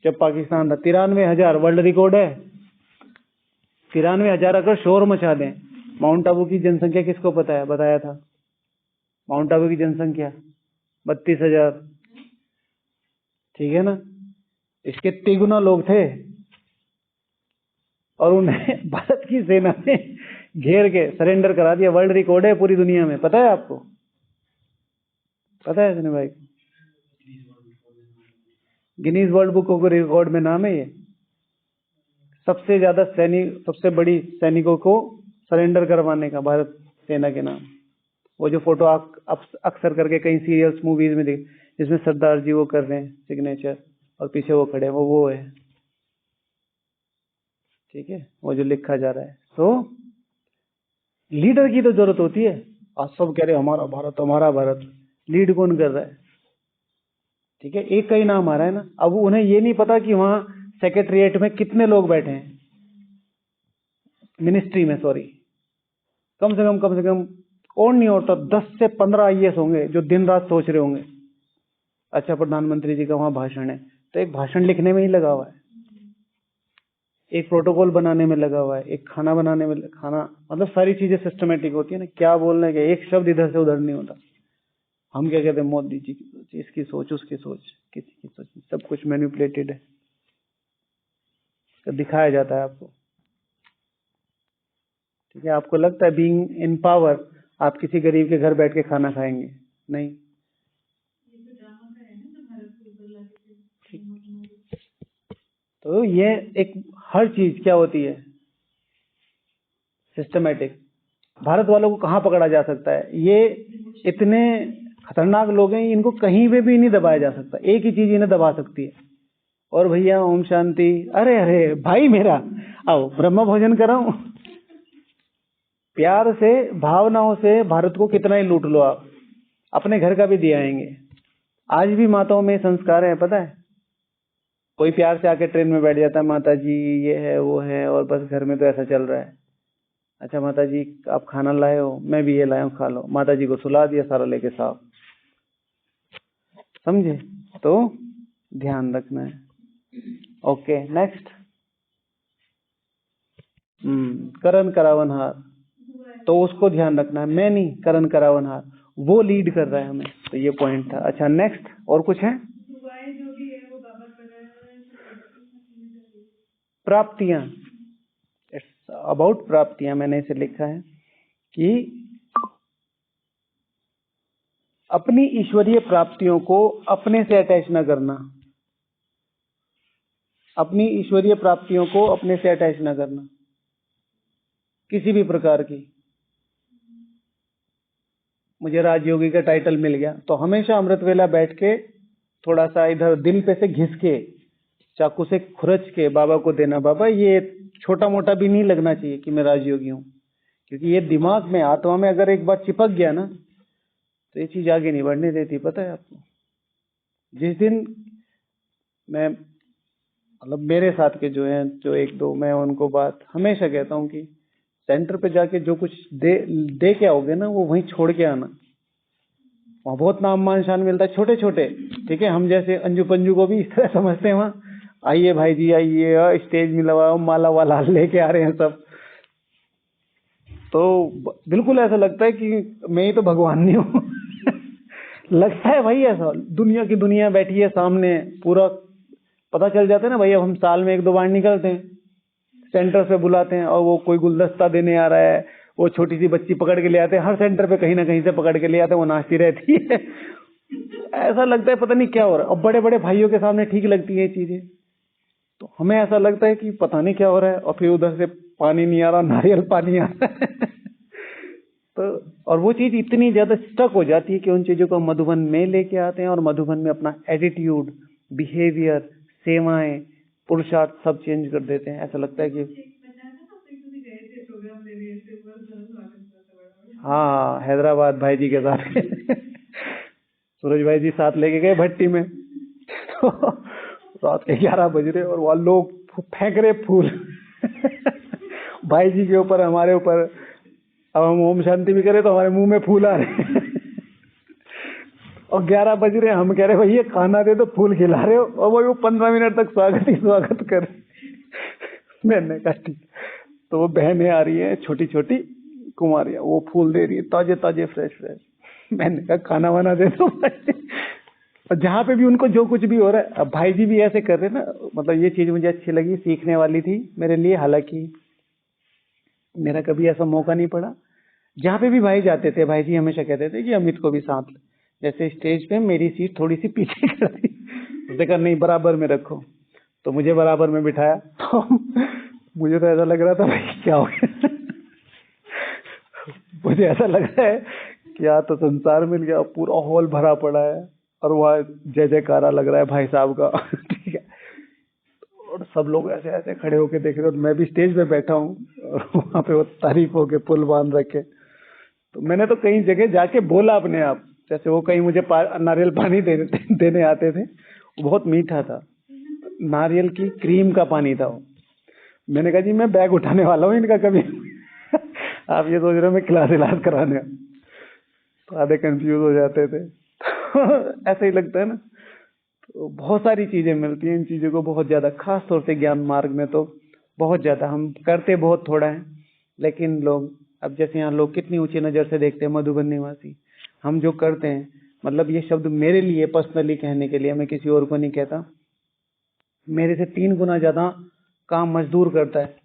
जब पाकिस्तान था, 93,000 वर्ल्ड रिकॉर्ड है। 93,000 अगर शोर मचा दें। माउंट आबू की जनसंख्या किसको पता है? बताया था माउंट आबू की जनसंख्या 32,000, ठीक है ना। इसके तिगुना लोग थे और उन्हें भारत की सेना ने घेर के सरेंडर करा दिया। वर्ल्ड रिकॉर्ड है पूरी दुनिया में, पता है आपको? पता है इसने भाई? Guinness world book of record में नाम है ये। सबसे ज्यादा सैनिक, सबसे बड़ी सैनिकों को सरेंडर करवाने का भारत सेना के नाम। वो जो फोटो आप अक्सर करके कई सीरियल्स मूवीज में देख, जिसमें सरदार जी वो कर रहे हैं सिग्नेचर और पीछे वो खड़े हैं, वो है। ठीक है, वो जो लिखा जा रहा है। तो लीडर की तो जरूरत होती है। आज सब कह रहे हमारा भारत हमारा भारत, लीड कौन कर रहा है? ठीक है, एक का ही नाम आ रहा है ना। अब उन्हें ये नहीं पता कि वहां सेक्रेटरिएट में कितने लोग बैठे हैं, मिनिस्ट्री में, सॉरी, कम से कम और नहीं होता 10 से 15 आईएएस होंगे जो दिन रात सोच रहे होंगे। अच्छा, प्रधानमंत्री जी का वहां भाषण है, तो एक भाषण लिखने में ही लगा हुआ है, एक प्रोटोकॉल बनाने में लगा हुआ है, एक खाना बनाने में, खाना मतलब सारी चीजें सिस्टमेटिक होती है ना। क्या बोलने के, एक शब्द इधर से उधर नहीं होता। हम क्या कहते हैं, मोदी जी की सोच, इसकी सोच, उसकी सोच, किसी की सोच, सब कुछ मैनिपुलेटेड है, तो दिखाया जाता है आपको। ठीक है, आपको लगता है बीइंग इन पावर आप किसी गरीब के घर बैठ के खाना खाएंगे? नहीं। तो ये एक हर चीज क्या होती है, सिस्टमेटिक। भारत वालों को कहाँ पकड़ा जा सकता है? ये इतने खतरनाक लोग हैं, इनको कहीं पे भी नहीं दबाया जा सकता। एक ही चीज इन्हें दबा सकती है, और भैया ओम शांति। अरे अरे भाई मेरा, आओ ब्रह्म भोजन कराऊं। प्यार से, भावनाओं से भारत को कितना ही लूट लो आप, अपने घर का भी दे आएंगे। आज भी माताओं में संस्कार है, पता है? कोई प्यार से आके ट्रेन में बैठ जाता है, माता जी ये है वो है, और बस घर में तो ऐसा चल रहा है। अच्छा माता जी आप खाना लाए हो, मैं भी ये लाया हूँ, खा लो। माता जी को सुला दिया सारा लेके साफ। समझे? तो ध्यान रखना है। Okay, next. करण करावनहार, तो उसको ध्यान रखना है, मैं नहीं, करण करावनहार वो लीड कर रहा है हमें। तो ये पॉइंट था। अच्छा नेक्स्ट, और कुछ है? प्राप्तियां, इट्स अबाउट प्राप्तियां। मैंने इसे लिखा है कि अपनी ईश्वरीय प्राप्तियों को अपने से अटैच न करना, अपनी ईश्वरीय प्राप्तियों को अपने से अटैच न करना किसी भी प्रकार की। मुझे राजयोगी का टाइटल मिल गया तो हमेशा अमृत वेला बैठ के थोड़ा सा इधर दिल पे से घिस के, चाकू से खुरच के बाबा को देना। बाबा ये छोटा मोटा भी नहीं लगना चाहिए कि मैं राजयोगी हूँ, क्योंकि ये दिमाग में, आत्मा में अगर एक बार चिपक गया ना, तो ये चीज आगे नहीं बढ़ने देती। पता है आपको? जिस दिन मैं, मतलब मेरे साथ के जो हैं, जो एक दो, मैं उनको बात हमेशा कहता हूँ कि सेंटर पे जाके जो कुछ दे के आओगे ना, वो वहीं छोड़ के आना। वहाँ बहुत नाम मान शान मिलता है, छोटे छोटे। ठीक है, हम जैसे अंजू पंजू को भी इस तरह समझते हैं। वहाँ आइए भाई जी आइए, स्टेज में लगाओ, माला वाला लेके आ रहे हैं सब। तो बिल्कुल ऐसा लगता है कि मैं ही तो भगवान नहीं हूँ। लगता है भाई ऐसा, दुनिया की दुनिया बैठी है सामने, पूरा पता चल जाता है ना भाई। अब हम साल में 1-2 बार निकलते हैं, सेंटर पे बुलाते हैं, और वो कोई गुलदस्ता देने आ रहा है, वो छोटी सी बच्ची पकड़ के ले आते हैं, हर सेंटर पे कहीं ना कहीं से पकड़ के ले आते हैं, वो नाचती रहती है। ऐसा लगता है पता नहीं क्या हो रहा है। और बड़े बड़े भाइयों के सामने ठीक लगती है चीजें, तो हमें ऐसा लगता है कि पता नहीं क्या हो रहा है। और फिर उधर से पानी नहीं आ रहा, नारियल पानी आ रहा है। तो और वो चीज इतनी ज्यादा स्टक हो जाती है कि उन चीजों को मधुबन में लेके आते हैं, और मधुबन में अपना एटीट्यूड, बिहेवियर, सेवाएं, पुरुषार्थ सब चेंज कर देते हैं। ऐसा लगता है कि हाँ, हैदराबाद भाई जी के साथ सूरज भाई जी साथ लेके गए भट्टी में। तो रात के 11 बज रहे और वहाँ लोग फेंक रहे फूल भाई जी के ऊपर, हमारे ऊपर। अब हम ओम शांति भी करें तो हमारे मुंह में फूल आ रहे हैं। और 11 बज रहे, हम कह रहे भैया खाना दे तो फूल खिला रहे हो, और वो 15 मिनट तक स्वागत ही स्वागत कर। मैंने कहा ठीक। तो वो बहनें आ रही है, छोटी छोटी कुमारियां, वो फूल दे रही है, ताजे ताजे फ्रेश फ्रेश। मैंने कहा खाना वाना दे दो भाई। और जहाँ पे भी उनको जो कुछ भी हो रहा है, अब भाई जी भी ऐसे कर रहे ना, मतलब ये चीज मुझे अच्छी लगी, सीखने वाली थी मेरे लिए। हालांकि मेरा कभी ऐसा मौका नहीं पड़ा। जहाँ पे भी भाई जाते थे, भाई जी हमेशा कहते थे कि अमित को भी साथ ले। जैसे स्टेज पे मेरी सीट थोड़ी सी पीछे कर दी, उसने कहा नहीं बराबर में रखो, तो मुझे बराबर में बिठाया। तो मुझे तो ऐसा लग रहा था भाई क्या हो गया। मुझे ऐसा लग रहा है कि यहाँ तो संसार मिल गया, पूरा हॉल भरा पड़ा है और वहाँ जय जयकारा लग रहा है भाई साहब का। ठीक है, और सब लोग ऐसे ऐसे खड़े होके देख रहे, और मैं भी स्टेज पे बैठा हूँ और वहाँ पे वो तारीफ होके पुल बांध रखे। तो मैंने तो कई जगह जाके बोला अपने आप, जैसे वो कहीं मुझे नारियल पानी देने आते थे, वो बहुत मीठा था, नारियल की क्रीम का पानी था वो। मैंने कहा जी मैं बैग उठाने वाला हूँ इनका कभी। आप ये सोच रहे हो मैं क्लास इलाज कराने, तो आधे कंफ्यूज हो जाते थे। तो ऐसा ही लगता है ना। तो बहुत सारी चीजें मिलती हैं, इन चीजों को बहुत ज्यादा, खास तौर से ज्ञान मार्ग में तो बहुत ज्यादा, हम करते बहुत थोड़ा है। लेकिन लोग, अब जैसे यहाँ लोग कितनी ऊंची नजर से देखते हैं मधुबन निवासी, हम जो करते हैं, मतलब ये शब्द मेरे लिए पर्सनली कहने के लिए, मैं किसी और को नहीं कहता, मेरे से 3 गुना ज्यादा काम मजदूर करता है।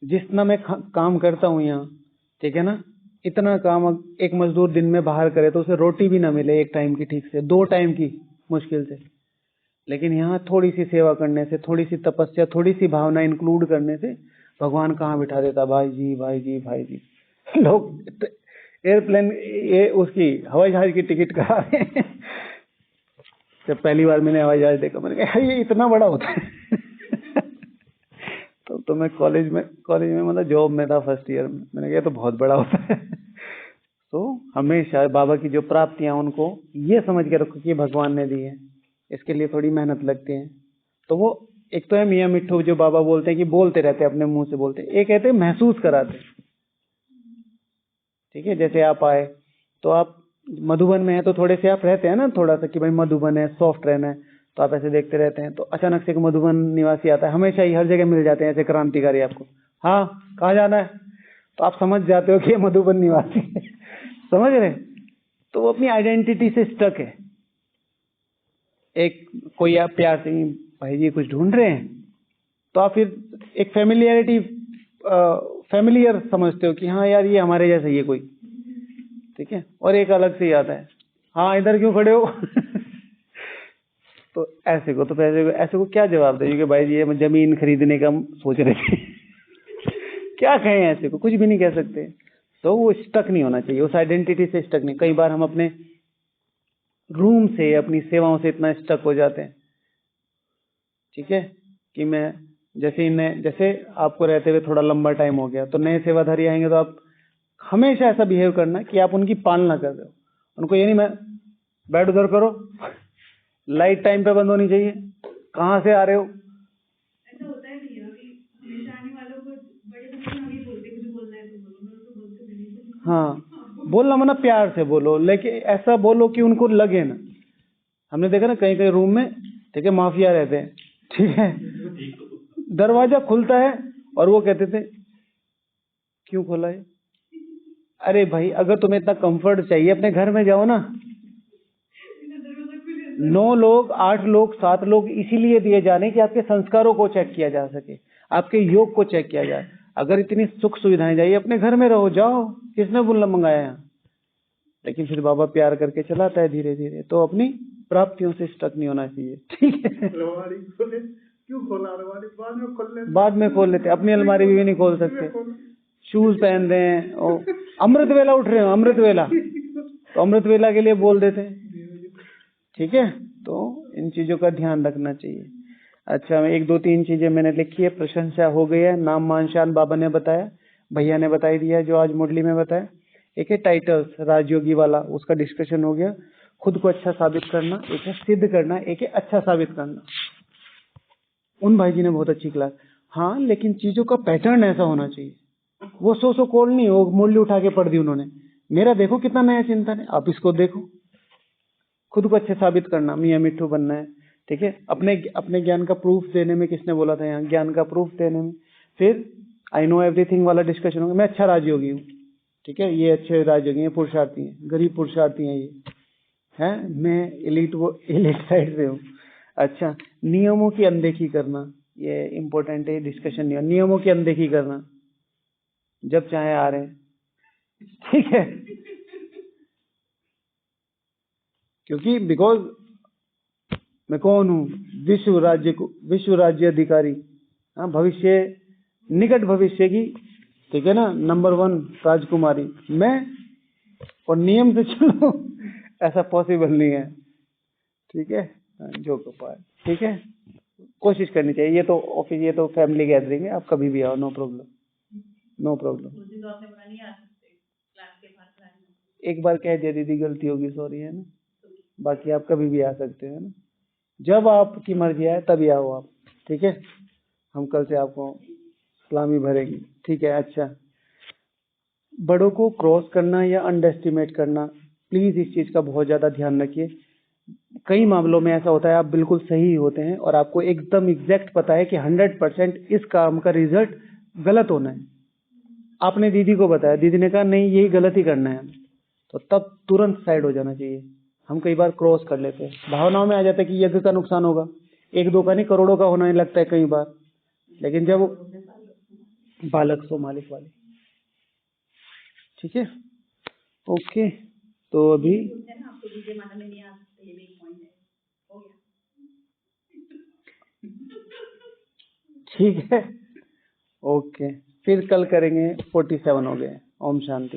जितना मैं काम करता हूँ यहाँ, ठीक है ना, इतना काम एक मजदूर दिन में बाहर करे तो उसे रोटी भी ना मिले एक टाइम की ठीक से, 2 टाइम की मुश्किल से। लेकिन यहाँ थोड़ी सी सेवा करने से, थोड़ी सी तपस्या, थोड़ी सी भावना इंक्लूड करने से भगवान कहाँ बिठा देता, भाई जी भाई जी भाई जी। लोग एयरप्लेन, ये उसकी हवाई जहाज की टिकट करा रहे हैं। जब पहली बार मैंने हवाई जहाज देखा, मैंने कहा ये इतना बड़ा होता है। तो मैं कॉलेज में मतलब जॉब में था, फर्स्ट ईयर में, मैंने कहा तो बहुत बड़ा होता है। तो हमेशा बाबा की जो प्राप्तियां, उनको ये समझ के रखो कि भगवान ने दी है, इसके लिए थोड़ी मेहनत लगती है। तो वो एक तो है मियाँ मिट्ठू, जो बाबा बोलते हैं कि बोलते रहते हैं, अपने मुंह से बोलते हैं, एक कहते हैं महसूस कराते। ठीक है, जैसे आप आए तो आप मधुबन में है तो थोड़े से आप रहते हैं ना, थोड़ा सा कि भाई मधुबन है, सॉफ्ट रहना है, तो आप ऐसे देखते रहते हैं। तो अचानक से एक मधुबन निवासी आता है, हमेशा ही हर जगह मिल जाते हैं ऐसे क्रांतिकारी आपको, हाँ कहाँ जाना है, तो आप समझ जाते हो कि ये मधुबन निवासी है। समझ रहे? तो वो अपनी आइडेंटिटी से स्टक है। एक कोई आप प्यार से, भाई जी कुछ ढूंढ रहे हैं, तो आप फिर एक फैमिलियर समझते हो कि हाँ यार ये हमारे जैसा ही है कोई, ठीक है। और एक अलग से ही आता है, हाँ इधर क्यों खड़े हो। तो ऐसे को क्या जवाब देंगे कि भाई जी ये जमीन खरीदने का सोच रहे थे। क्या कहें ऐसे को, कुछ भी नहीं कह सकते। तो वो स्टक नहीं होना चाहिए, उस आइडेंटिटी से स्टक नहीं। कई बार हम अपने रूम से, अपनी सेवाओं से इतना स्टक हो जाते हैं, ठीक है, कि मैं जैसे आपको रहते हुए थोड़ा लंबा टाइम हो गया, तो नए सेवाधारी आएंगे तो आप हमेशा ऐसा बिहेव करना कि आप उनकी पालना कर रहे हो। उनको ये नहीं मैं बैठ उधर करो, लाइट टाइम पे बंद होनी चाहिए, कहाँ से आ रहे हो। ऐसा होता है भैया कि हमेशा आने वालों को बड़े बच्चे हम ही बोलते, कुछ बोलना है तो बोलो, मैं तो बोलते नहीं। हाँ बोलना मना प्यार से बोलो, लेकिन ऐसा बोलो कि उनको लगे ना। हमने देखा ना कहीं कहीं रूम में, ठीक है, माफिया रहते हैं, ठीक है, दरवाजा खुलता है और वो कहते थे क्यों खोला है। अरे भाई अगर तुम्हें इतना कंफर्ट चाहिए अपने घर में जाओ ना। 9 लोग, 8 लोग, 7 लोग इसीलिए दिए जाने कि आपके संस्कारों को चेक किया जा सके, आपके योग को चेक किया जाए। अगर इतनी सुख सुविधाएं चाहिए, अपने घर में रहो, जाओ, किसने बुला मंगाया यहाँ। लेकिन फिर बाबा प्यार करके चलाता है धीरे धीरे। तो अपनी प्राप्तियों से स्टक नहीं होना चाहिए, ठीक है। अलमारी खोले, क्यों खोला अलमारी, बाद में खोल लेते, अपनी अलमारी भी नहीं खोल सकते। शूज पहन रहे हैं, और अमृत वेला उठ रहे हो, अमृत वेला, तो अमृत वेला के लिए बोल देते हैं, ठीक है। तो इन चीजों का ध्यान रखना चाहिए। अच्छा, 1 2 3 चीजें मैंने लिखी है। प्रशंसा हो गई है, नाम मान शान बाबा ने बताया, भैया ने बताई दिया जो आज मुरली में बताया। एक है टाइटल्स, राजयोगी वाला, उसका डिस्कशन हो गया। खुद को अच्छा साबित करना, एक है सिद्ध करना, एक है अच्छा साबित करना। उन भाई जी ने बहुत अच्छी क्लास। हाँ, लेकिन चीजों का पैटर्न ऐसा होना चाहिए। वो सो कोल नहीं हो, मुरली उठा के पढ़ दी उन्होंने। मेरा देखो कितना नया चिंतन है, आप इसको देखो। खुद को अच्छे साबित करना, मियाँ मिट्ठू बनना है, ठीक है। अपने ज्ञान का प्रूफ देने में किसने बोला था यहाँ, ज्ञान का प्रूफ देने में। फिर आई नो एवरीथिंग वाला डिस्कशन होगा। मैं अच्छा राजयोगी हूँ, ठीक है, ये अच्छे राजयोगी हैं, पुरुषार्थी हैं, गरीब पुरुषार्थी हैं ये, हैं, मैं एलिट साइड से हूँ। अच्छा, नियमों की अनदेखी करना, ये इम्पोर्टेंट है डिस्कशन। नियमों की अनदेखी करना, जब चाहे आ रहे हैं, ठीक है। क्योंकि बिकॉज मैं कौन हूँ? विश्व राज्य अधिकारी। हाँ, भविष्य, निकट भविष्य की, ठीक है ना, नंबर 1 राजकुमारी मैं, और नियम से चलो ऐसा पॉसिबल नहीं है। ठीक है, जो कर पाए। ठीक है, कोशिश करनी चाहिए। ये तो ऑफिस, ये तो फैमिली गैदरिंग है, आप कभी भी आओ, नो प्रॉब्लम, नो प्रॉब्लम। तो आपने बोला नहीं आ सकते क्लास के बाद क्लास में। एक बार कह दिया दीदी, गलती होगी, सॉरी, है ना। बाकी आप कभी भी आ सकते हैं ना, जब आपकी मर्जी आए तभी आओ आप। ठीक है, हम कल से आपको सलामी भरेंगे। ठीक है। अच्छा, बड़ों को क्रॉस करना या अंडर एस्टिमेट करना, प्लीज इस चीज का बहुत ज्यादा ध्यान रखिए। कई मामलों में ऐसा होता है, आप बिल्कुल सही होते हैं और आपको एकदम एग्जैक्ट पता है कि 100% इस काम का रिजल्ट गलत होना है। आपने दीदी को बताया, दीदी ने कहा नहीं यही गलत ही करना है, तो तब तुरंत साइड हो जाना चाहिए। हम कई बार क्रॉस कर लेते हैं, भावनाओं में आ जाता है कि यज्ञ का नुकसान होगा, 1-2 का नहीं करोड़ों का होने लगता है कई बार। लेकिन जब बालक सो मालिक वाले। ठीक है, ओके। तो अभी आपको विजय माता में नहीं आ सकते, ये भी एक पॉइंट है। हो गया। ठीक है, ओके, फिर कल करेंगे। 47 हो गए। ओम शांति।